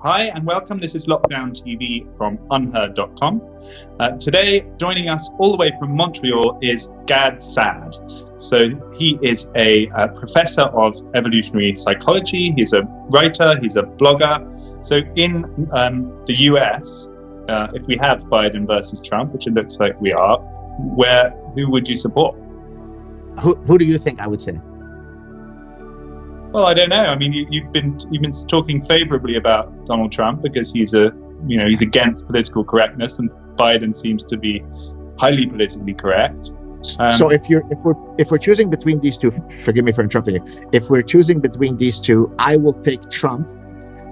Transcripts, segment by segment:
Hi and welcome. This is Lockdown TV from unheard.com. Today, joining us all the way from Montreal is Gad Saad. So he is a professor of evolutionary psychology. He's a writer, he's a blogger. So in the US, if we have Biden versus Trump, which it looks like we are, who would you support? Who do you think I would say? Well, I don't know. I mean, you've been talking favorably about Donald Trump because he's against political correctness, and Biden seems to be highly politically correct. So if we're choosing between these two, forgive me for interrupting you. If we're choosing between these two, I will take Trump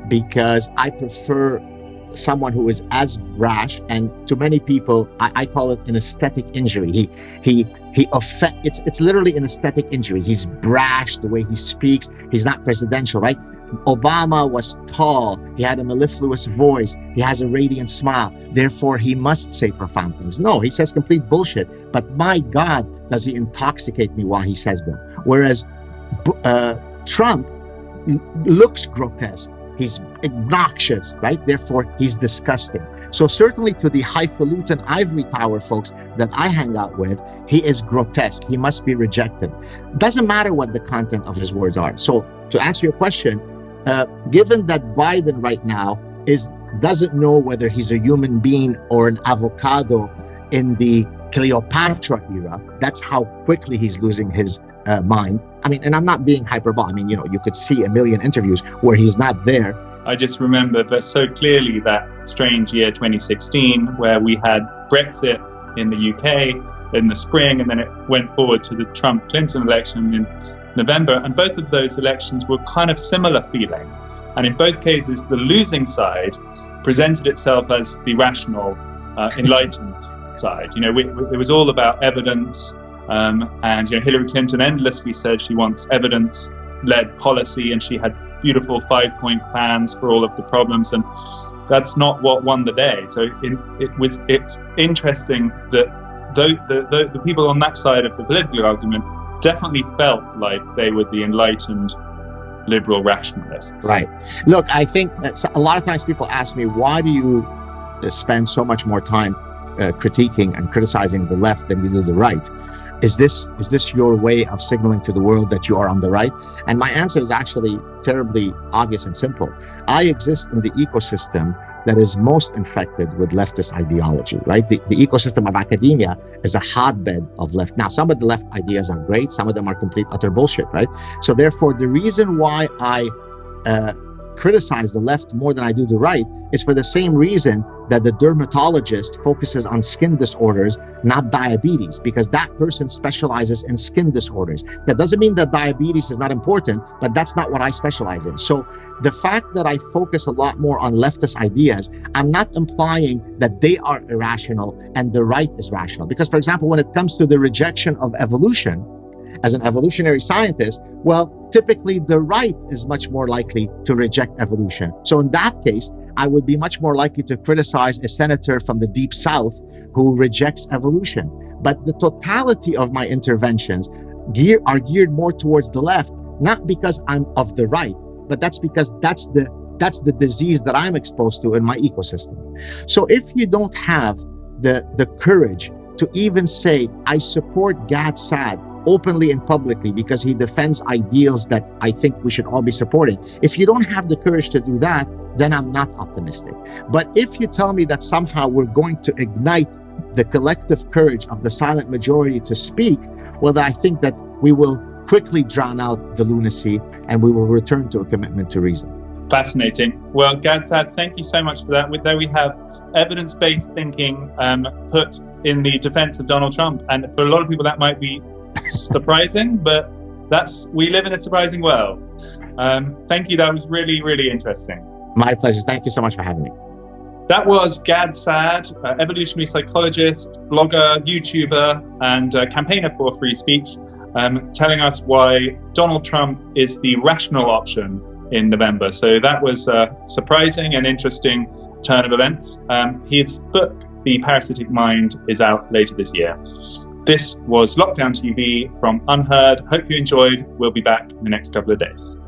because I prefer someone who is as rash, and to many people, I call it an aesthetic injury. It's literally an aesthetic injury. He's brash the way he speaks. He's not presidential, right? Obama was tall. He had a mellifluous voice. He has a radiant smile. Therefore, he must say profound things. No, he says complete bullshit. But my God, does he intoxicate me while he says them? Whereas Trump looks grotesque. He's obnoxious, right? Therefore, he's disgusting. So certainly to the highfalutin ivory tower folks that I hang out with, he is grotesque. He must be rejected. Doesn't matter what the content of his words are. So to answer your question, given that Biden right now doesn't know whether he's a human being or an avocado in the Cleopatra era, that's how quickly he's losing his mind. I mean, and I'm not being hyperbolic. I mean, you could see a million interviews where he's not there. I just remember so clearly that strange year 2016 where we had Brexit in the UK in the spring, and then it went forward to the Trump-Clinton election in November. And both of those elections were kind of similar feeling. And in both cases, the losing side presented itself as the rational, enlightened side. It was all about evidence. And Hillary Clinton endlessly said she wants evidence-led policy, and she had beautiful 5-point plans for all of the problems, and that's not what won the day. So it's interesting that the people on that side of the political argument definitely felt like they were the enlightened liberal rationalists. Right. Look, I think a lot of times people ask me, why do you spend so much more time critiquing and criticizing the left than you do the right? Is this your way of signaling to the world that you are on the right? And my answer is actually terribly obvious and simple. I exist in the ecosystem that is most infected with leftist ideology, right? The ecosystem of academia is a hotbed of left. Now, some of the left ideas are great. Some of them are complete, utter bullshit, right? So therefore, the reason why I criticize the left more than I do the right is for the same reason that the dermatologist focuses on skin disorders, not diabetes, because that person specializes in skin disorders. That doesn't mean that diabetes is not important, but that's not what I specialize in. So the fact that I focus a lot more on leftist ideas, I'm not implying that they are irrational and the right is rational. Because, for example, when it comes to the rejection of evolution, as an evolutionary scientist, well, typically the right is much more likely to reject evolution. So in that case, I would be much more likely to criticize a senator from the Deep South who rejects evolution. But the totality of my interventions are geared more towards the left, not because I'm of the right, but that's because that's the disease that I'm exposed to in my ecosystem. So if you don't have the courage to even say, I support Gad Saad openly and publicly because he defends ideals that I think we should all be supporting. If you don't have the courage to do that, then I'm not optimistic. But if you tell me that somehow we're going to ignite the collective courage of the silent majority to speak, well, then I think that we will quickly drown out the lunacy and we will return to a commitment to reason. Fascinating. Well, Gad Saad, thank you so much for that. There we have evidence-based thinking put in the defense of Donald Trump. And for a lot of people, that might be surprising, but we live in a surprising world. Thank you. That was really, really interesting. My pleasure. Thank you so much for having me. That was Gad Saad, evolutionary psychologist, blogger, YouTuber, and campaigner for free speech, telling us why Donald Trump is the rational option in November. So that was a surprising and interesting turn of events. His book, The Parasitic Mind, is out later this year. This was Lockdown TV from Unheard. Hope you enjoyed. We'll be back in the next couple of days.